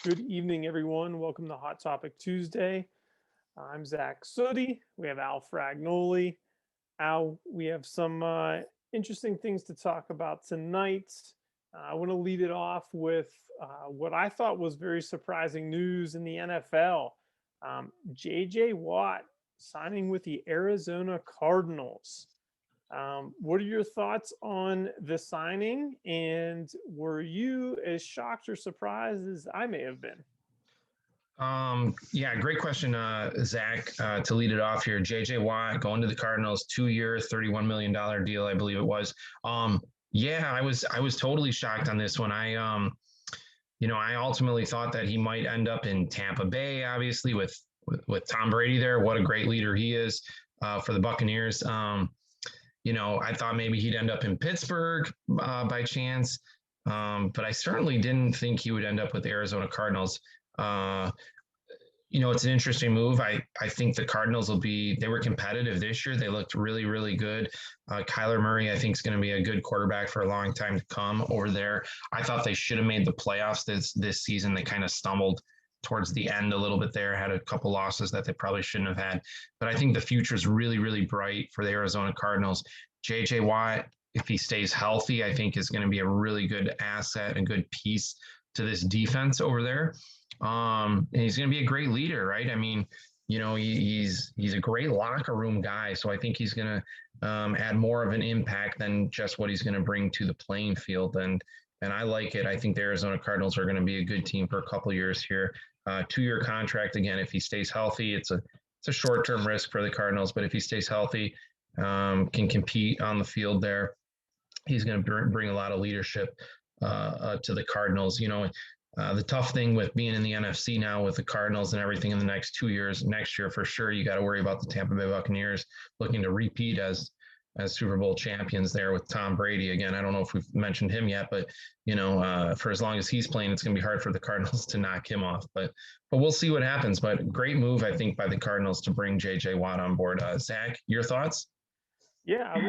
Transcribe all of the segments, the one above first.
Good evening, everyone. Welcome to Hot Topic Tuesday. I'm Zach Sooty. We have Al Fragnoli. Al, we have some interesting things to talk about tonight. I want to lead it off with what I thought was very surprising news in the NFL. J.J. Watt signing with the Arizona Cardinals. What are your thoughts on the signing? And were you as shocked or surprised as I may have been? Yeah, great question, Zach. To lead it off here, JJ Watt going to the Cardinals, 2 year, $31 million deal, I believe it was. Yeah, I was totally shocked on this one. I ultimately thought that he might end up in Tampa Bay, obviously with Tom Brady there. What a great leader he is for the Buccaneers. I thought maybe he'd end up in Pittsburgh by chance, but I certainly didn't think he would end up with the Arizona Cardinals. Uh, it's an interesting move. I think the Cardinals they were competitive this year. They looked really, really good. Kyler Murray, I think, is going to be a good quarterback for a long time to come over there. I thought they should have made the playoffs this season. They kind of stumbled towards the end a little bit there, had a couple losses that they probably shouldn't have had. But I think the future is really, really bright for the Arizona Cardinals. JJ Watt, if he stays healthy, I think is going to be a really good asset and good piece to this defense over there. And he's going to be a great leader, right? I mean, he's a great locker room guy, so I think he's going to add more of an impact than just what he's going to bring to the playing field. And I like it. I think the Arizona Cardinals are going to be a good team for a couple years here. 2 year contract again. If he stays healthy, it's a short term risk for the Cardinals, but if he stays healthy, can compete on the field there, he's going to bring a lot of leadership to the Cardinals. The tough thing with being in the NFC now with the Cardinals and everything in the next 2 years, next year for sure, you got to worry about the Tampa Bay Buccaneers looking to repeat as Super Bowl champions there with Tom Brady again. I don't know if we've mentioned him yet, but for as long as he's playing, it's going to be hard for the Cardinals to knock him off. But we'll see what happens. But great move, I think, by the Cardinals to bring J.J. Watt on board. Zach, your thoughts? Yeah, I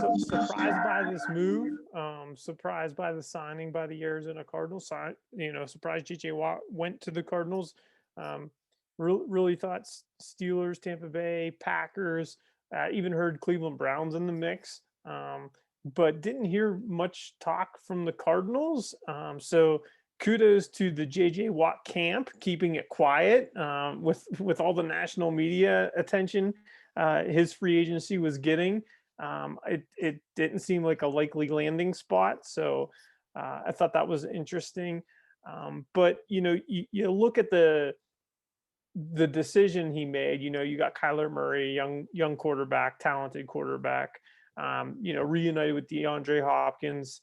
was surprised by this move. Surprised by the signing by the Arizona Cardinals. Surprised JJ Watt went to the Cardinals. Um, really thought Steelers, Tampa Bay, Packers, even heard Cleveland Browns in the mix. But didn't hear much talk from the Cardinals. So kudos to the JJ Watt camp keeping it quiet with all the national media attention his free agency was getting. It didn't seem like a likely landing spot, so I thought that was interesting. But you look at the decision he made. You got Kyler Murray, young quarterback, talented quarterback. Reunited with DeAndre Hopkins.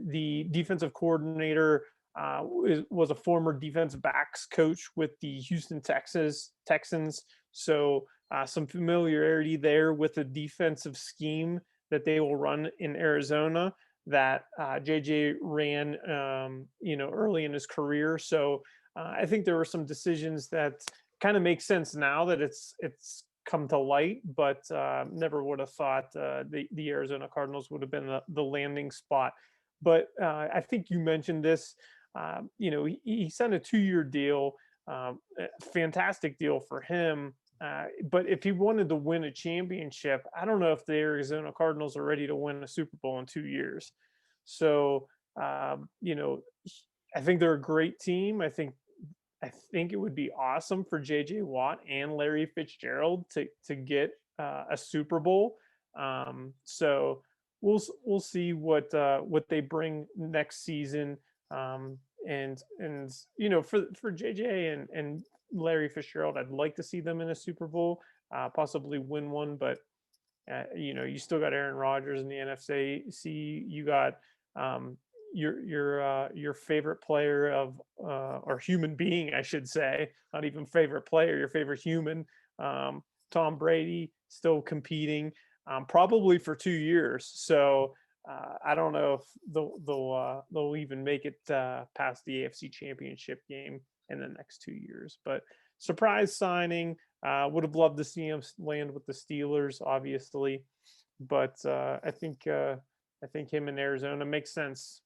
The defensive coordinator was a former defensive backs coach with the Houston Texans. So some familiarity there with the defensive scheme that they will run in Arizona that JJ ran, early in his career. So I think there were some decisions that kind of make sense now that it's come to light, but never would have thought the Arizona Cardinals would have been the landing spot. But I think you mentioned this. He signed a 2 year deal, fantastic deal for him. But if he wanted to win a championship, I don't know if the Arizona Cardinals are ready to win a Super Bowl in 2 years. So, I think they're a great team. I think it would be awesome for JJ Watt and Larry Fitzgerald to get a Super Bowl. So we'll see what they bring next season. And for JJ and Larry Fitzgerald, I'd like to see them in a Super Bowl, possibly win one. But you still got Aaron Rodgers in the NFC. You got your favorite player or human being, I should say, not even favorite player, your favorite human, Tom Brady, still competing, probably for 2 years. So I don't know if they'll even make it past the AFC Championship game in the next 2 years. But surprise signing. Would have loved to see him land with the Steelers, obviously, but I think him in Arizona makes sense.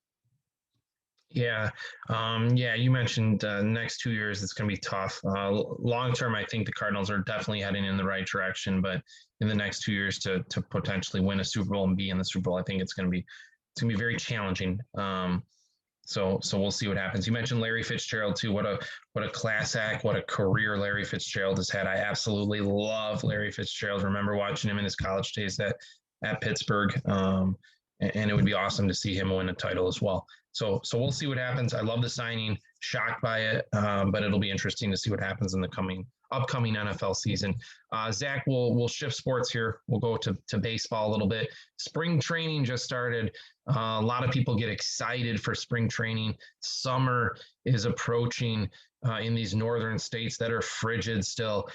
Yeah. Yeah, you mentioned next 2 years it's going to be tough. Long term, I think the Cardinals are definitely heading in the right direction, but in the next 2 years to potentially win a Super Bowl and be in the Super Bowl, I think it's going to be very challenging. So we'll see what happens. You mentioned Larry Fitzgerald too. What a class act, what a career Larry Fitzgerald has had. I absolutely love Larry Fitzgerald. Remember watching him in his college days at Pittsburgh. And it would be awesome to see him win a title as well. So we'll see what happens. I love the signing, shocked by it, but it'll be interesting to see what happens in the upcoming NFL season. Zach, we'll shift sports here. We'll go to baseball a little bit. Spring training just started. A lot of people get excited for spring training. Summer is approaching in these northern states that are frigid still.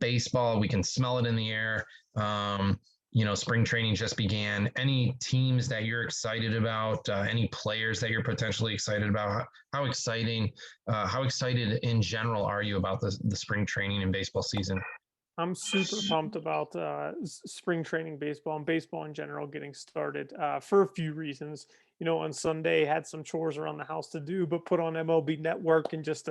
Baseball, we can smell it in the air. Spring training just began. Any teams that you're excited about? Any players that you're potentially excited about? How excited in general are you about the spring training and baseball season? I'm super pumped about spring training baseball and baseball in general getting started for a few reasons. On Sunday had some chores around the house to do, but put on MLB Network and just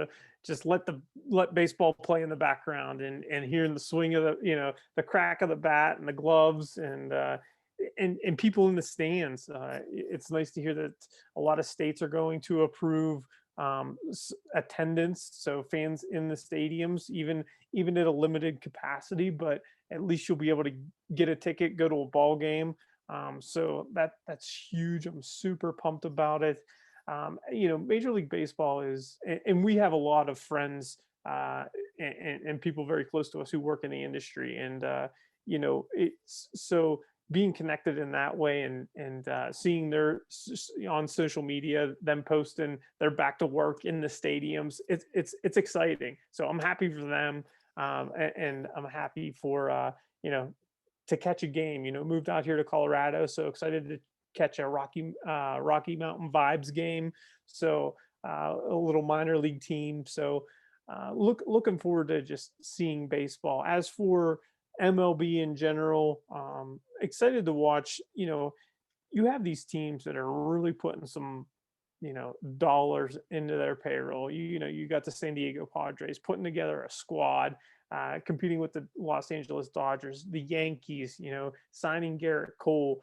let baseball play in the background and hearing the swing of the crack of the bat and the gloves and people in the stands. It's nice to hear that a lot of states are going to approve attendance, so fans in the stadiums, even at a limited capacity, but at least you'll be able to get a ticket, go to a ball game. So that's huge. I'm super pumped about it. Major League Baseball and we have a lot of friends and people very close to us who work in the industry, and it's so being connected in that way and seeing on social media them posting they're back to work in the stadiums. It's exciting. So I'm happy for them, and I'm happy for to catch a game. Moved out here to Colorado, so excited to catch a Rocky Mountain Vibes game. So a little minor league team. So looking forward to just seeing baseball. As for MLB in general, excited to watch. You have these teams that are really putting some dollars into their payroll. You got the San Diego Padres putting together a squad, competing with the Los Angeles Dodgers, the Yankees, signing Garrett Cole.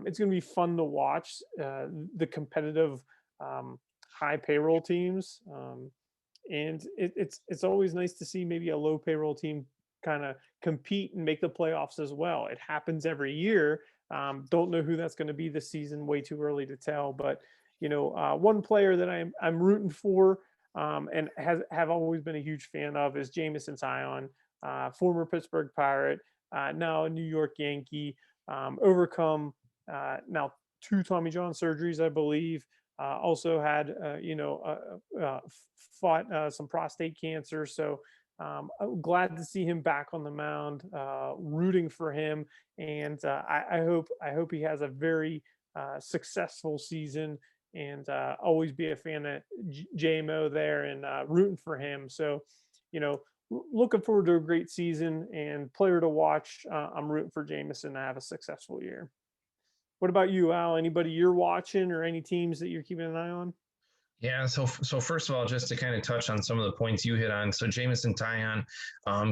It's going to be fun to watch the competitive high payroll teams, and it's always nice to see maybe a low payroll team kind of compete and make the playoffs as well. It happens every year. Don't know who that's going to be this season. Way too early to tell. But one player that I'm rooting for, and have always been a huge fan of, is Jamison Sion, former Pittsburgh Pirate, now a New York Yankee. Overcome now 2 Tommy John surgeries, I believe. Also had fought some prostate cancer. So I'm glad to see him back on the mound, rooting for him, and I hope he has a very successful season, and always be a fan of JMO there and rooting for him. So, looking forward to a great season and player to watch. I'm rooting for Jameson to have a successful year. What about you, Al? Anybody you're watching or any teams that you're keeping an eye on? Yeah, so first of all, just to kind of touch on some of the points you hit on. So Jamison Tyon,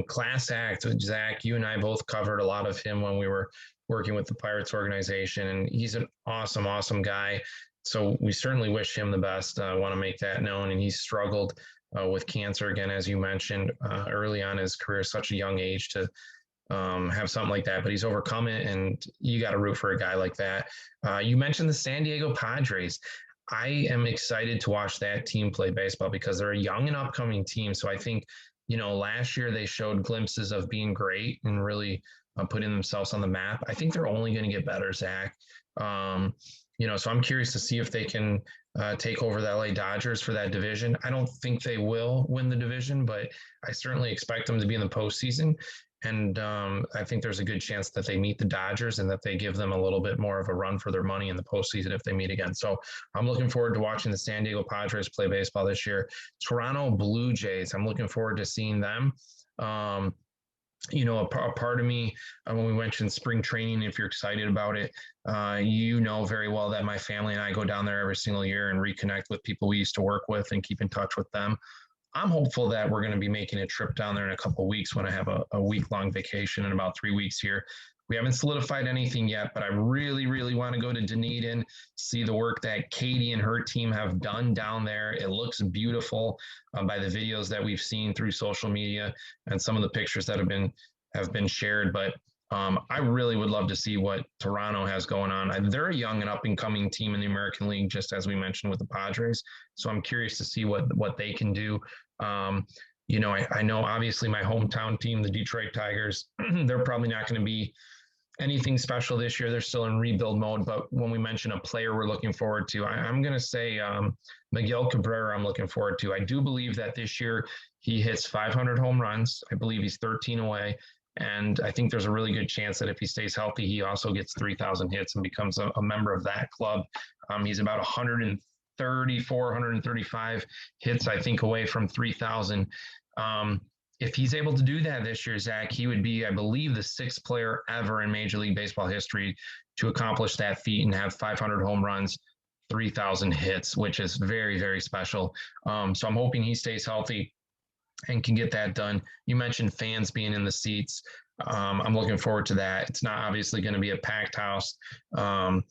class act. Zach, you and I both covered a lot of him when we were working with the Pirates organization, and he's an awesome, awesome guy. So we certainly wish him the best. I want to make that known. And he's struggled with cancer again, as you mentioned, early on in his career, such a young age to have something like that, but he's overcome it, and you got to root for a guy like that. You mentioned the San Diego Padres. I am excited to watch that team play baseball because they're a young and upcoming team. So I think, last year they showed glimpses of being great and really putting themselves on the map. I think they're only going to get better, Zach. So I'm curious to see if they can take over the LA Dodgers for that division. I don't think they will win the division, but I certainly expect them to be in the postseason. And I think there's a good chance that they meet the Dodgers and that they give them a little bit more of a run for their money in the postseason if they meet again. So I'm looking forward to watching the San Diego Padres play baseball this year. Toronto Blue Jays, I'm looking forward to seeing them. a part of me, when we mentioned spring training, if you're excited about it, you know very well that my family and I go down there every single year and reconnect with people we used to work with and keep in touch with them. I'm hopeful that we're going to be making a trip down there in a couple of weeks when I have a week-long vacation in about 3 weeks here. We haven't solidified anything yet, but I really, really want to go to Dunedin, see the work that Katie and her team have done down there. It looks beautiful by the videos that we've seen through social media and some of the pictures that have been shared. But I really would love to see what Toronto has going on. They're a young and up and coming team in the American League, just as we mentioned with the Padres. So I'm curious to see what they can do. Um, I know obviously my hometown team, the Detroit Tigers, they're probably not going to be anything special this year. They're still in rebuild mode. But when we mention a player we're looking forward to, I'm going to say Miguel Cabrera, I'm looking forward to. I do believe that this year he hits 500 home runs. I believe he's 13 away. And I think there's a really good chance that if he stays healthy, he also gets 3,000 hits and becomes a member of that club. He's about 134, 135 hits, I think, away from 3,000. If he's able to do that this year, Zach, he would be, I believe, the sixth player ever in Major League Baseball history to accomplish that feat and have 500 home runs, 3,000 hits, which is very, very special. So I'm hoping he stays healthy and can get that done. You mentioned fans being in the seats. I'm looking forward to that. It's not obviously going to be a packed house, but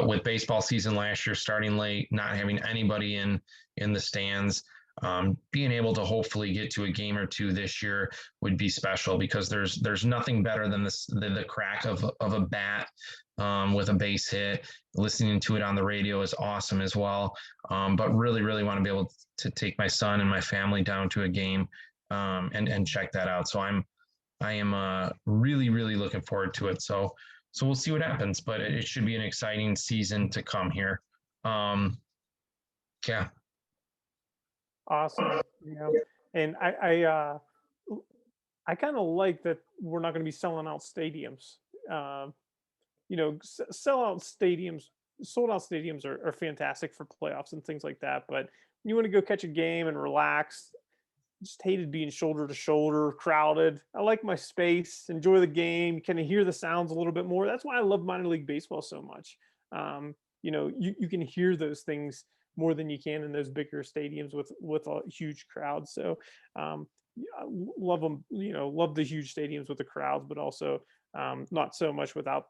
with baseball season last year starting late, not having anybody in the stands, being able to hopefully get to a game or two this year would be special, because there's nothing better than the crack of a bat with a base hit. Listening to it on the radio is awesome as well. But really, really want to be able to take my son and my family down to a game and check that out. So I am really, really looking forward to it. So we'll see what happens, but it should be an exciting season to come here. Yeah. Awesome. And I kind of like that we're not going to be selling out stadiums. Sold out stadiums are fantastic for playoffs and things like that. But you want to go catch a game and relax. Just hated being shoulder to shoulder, crowded. I like my space, enjoy the game, kind of hear the sounds a little bit more. That's why I love minor league baseball so much. You can hear those things more than you can in those bigger stadiums with a huge crowd. So I love them, love the huge stadiums with the crowds, but also not so much without,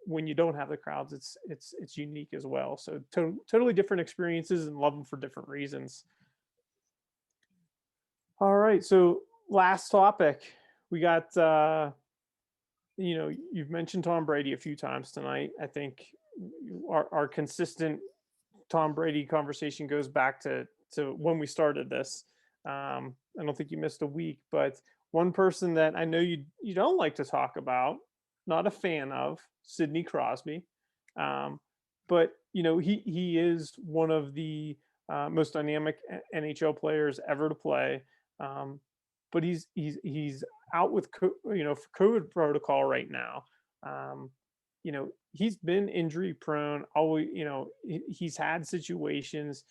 when you don't have the crowds, it's unique as well. So totally different experiences, and love them for different reasons. All right. So last topic, we got, you've mentioned Tom Brady a few times tonight. I think our consistent Tom Brady conversation goes back to when we started this. I don't think you missed a week, but one person that I know you don't like to talk about, not a fan of, Sidney Crosby. But he is one of the most dynamic NHL players ever to play. But he's out with for COVID protocol right now. He's been injury prone. Always, he's had situations.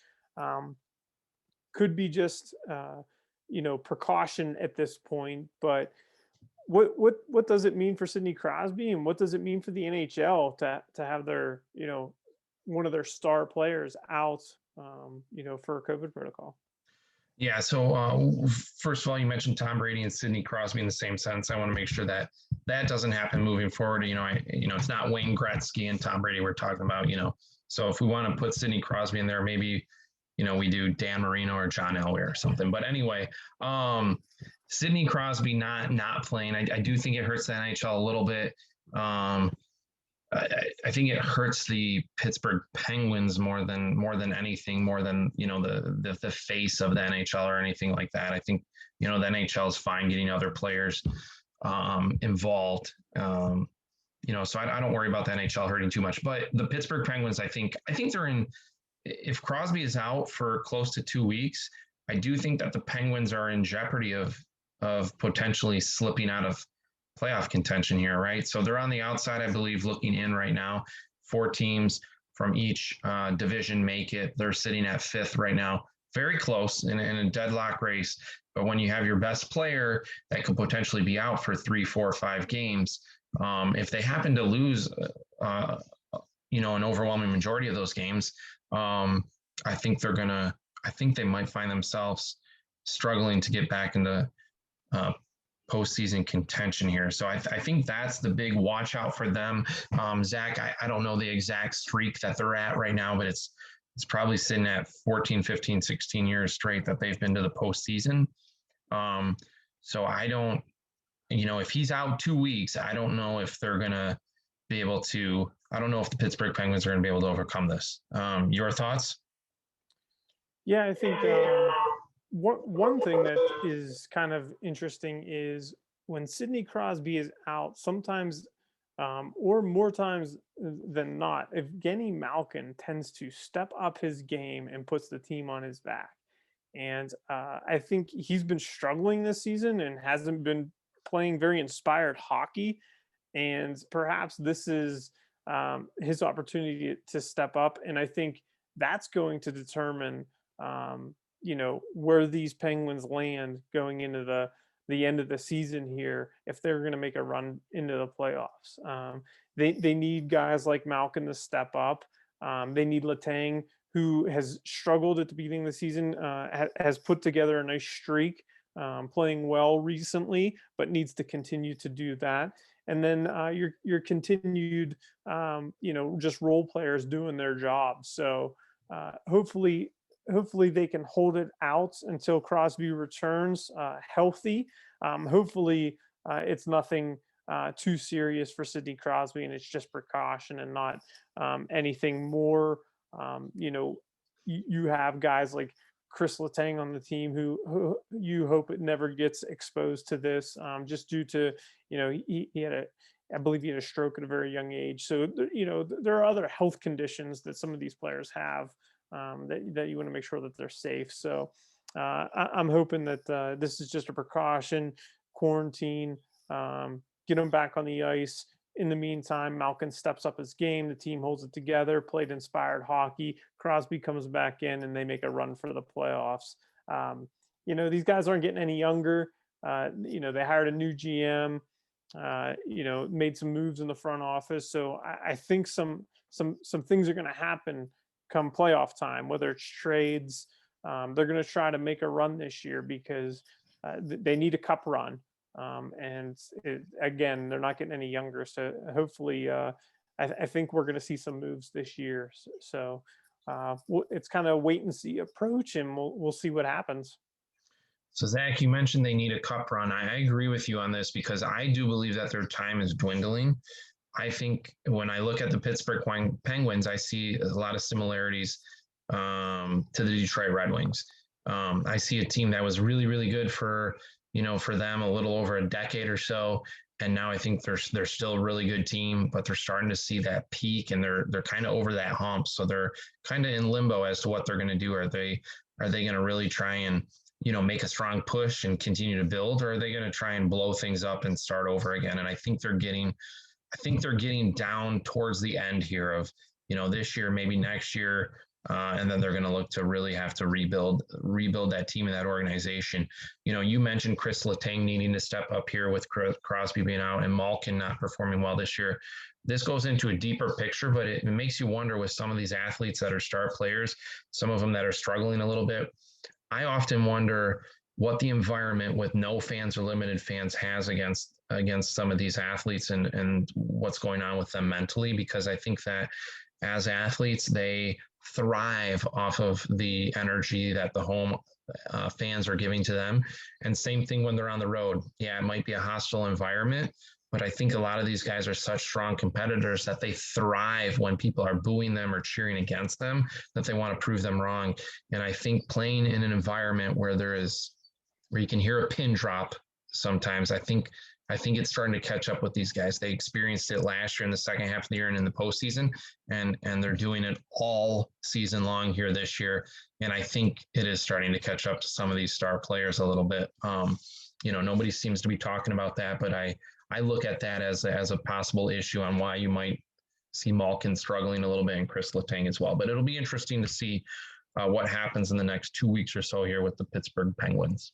Could be just precaution at this point. But what does it mean for Sidney Crosby, and what does it mean for the NHL to have their one of their star players out for a COVID protocol? Yeah. So first of all, you mentioned Tom Brady and Sidney Crosby in the same sense. I want to make sure that doesn't happen moving forward. It's not Wayne Gretzky and Tom Brady we're talking about. So if we want to put Sidney Crosby in there, maybe we do Dan Marino or John Elway or something. But anyway, Sidney Crosby not playing, I do think it hurts the NHL a little bit. I think it hurts the Pittsburgh Penguins more than anything, more than the face of the NHL or anything like that. I think the NHL is fine getting other players involved. So I don't worry about the NHL hurting too much. But the Pittsburgh Penguins, I think they're in. If Crosby is out for close to 2 weeks, I do think that the Penguins are in jeopardy of potentially slipping out of playoff contention here, right? So they're on the outside, I believe, looking in right now. 4 teams from each division make it. They're sitting at 5th right now. very close in a deadlock race. But when you have your best player that could potentially be out for 3, 4, 5 games, if they happen to lose, uh, an overwhelming majority of those games, I think they're gonna. I think they might find themselves struggling to get back into uh, postseason contention here. So I think that's the big watch out for them. Zach, I don't know the exact streak that they're at right now, but it's probably sitting at 14, 15, 16 years straight that they've been to the postseason. Um, so I don't, if he's out 2 weeks, I don't know if they're going to be able to, I don't know if the Pittsburgh Penguins are going to be able to overcome this. Your thoughts? Yeah, I think one thing that is kind of interesting is when Sidney Crosby is out, sometimes or more times than not, Evgeny Malkin tends to step up his game and puts the team on his back. And I think he's been struggling this season and hasn't been playing very inspired hockey. And perhaps this is his opportunity to step up. And I think that's going to determine, where these Penguins land going into the end of the season here if they're going to make a run into the playoffs. They need guys like Malkin to step up. They need Letang, who has struggled at the beginning of the season, has put together a nice streak, playing well recently, but needs to continue to do that. And then your continued, just role players doing their job. So hopefully they can hold it out until Crosby returns healthy. Hopefully it's nothing too serious for Sidney Crosby, and it's just precaution and not anything more. You have guys like Chris Letang on the team who you hope it never gets exposed to this, just due to he had I believe he had a stroke at a very young age. So there are other health conditions that some of these players have, that you want to make sure that they're safe. So I'm hoping that this is just a precaution, quarantine, get them back on the ice. In the meantime, Malkin steps up his game. The team holds it together, played inspired hockey. Crosby comes back in, and they make a run for the playoffs. These guys aren't getting any younger. They hired a new GM. Made some moves in the front office. So I think some things are going to happen come playoff time, whether it's trades. They're going to try to make a run this year because they need a cup run. Again, they're not getting any younger. So hopefully, I think we're going to see some moves this year. So it's kind of a wait and see approach, and we'll see what happens. So Zach, you mentioned they need a cup run. I agree with you on this because I do believe that their time is dwindling. I think when I look at the Pittsburgh Penguins, I see a lot of similarities to the Detroit Red Wings. I see a team that was really, really good for them a little over a decade or so, and now I think they're still a really good team, but they're starting to see that peak, and they're kind of over that hump. So they're kind of in limbo as to what they're going to do. Are they going to really try and make a strong push and continue to build, or are they going to try and blow things up and start over again? And I think they're getting down towards the end here of, this year, maybe next year. And then they're going to look to really have to rebuild that team and that organization. You mentioned Chris Letang needing to step up here with Crosby being out and Malkin not performing well this year. This goes into a deeper picture, but it makes you wonder with some of these athletes that are star players, some of them that are struggling a little bit. I often wonder what the environment with no fans or limited fans has against some of these athletes and what's going on with them mentally, because I think that as athletes, they thrive off of the energy that the home fans are giving to them. And same thing when they're on the road. Yeah, it might be a hostile environment, but I think a lot of these guys are such strong competitors that they thrive when people are booing them or cheering against them, that they want to prove them wrong. And I think playing in an environment where you can hear a pin drop sometimes, I think it's starting to catch up with these guys. They experienced it last year in the second half of the year and in the postseason, and they're doing it all season long here this year. And I think it is starting to catch up to some of these star players a little bit. Nobody seems to be talking about that, but I look at that as a possible issue on why you might see Malkin struggling a little bit and Chris Letang as well. But it'll be interesting to see what happens in the next 2 weeks or so here with the Pittsburgh Penguins.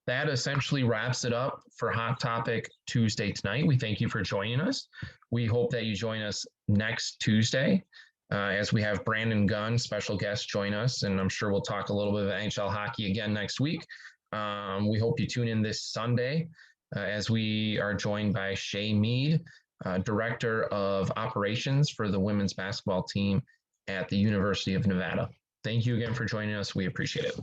That essentially wraps it up for Hot Topic Tuesday tonight. We thank you for joining us. We hope that you join us next Tuesday as we have Brandon Gunn, special guest, join us. And I'm sure we'll talk a little bit of NHL hockey again next week. We hope you tune in this Sunday as we are joined by Shay Mead, Director of Operations for the women's basketball team at the University of Nevada. Thank you again for joining us. We appreciate it.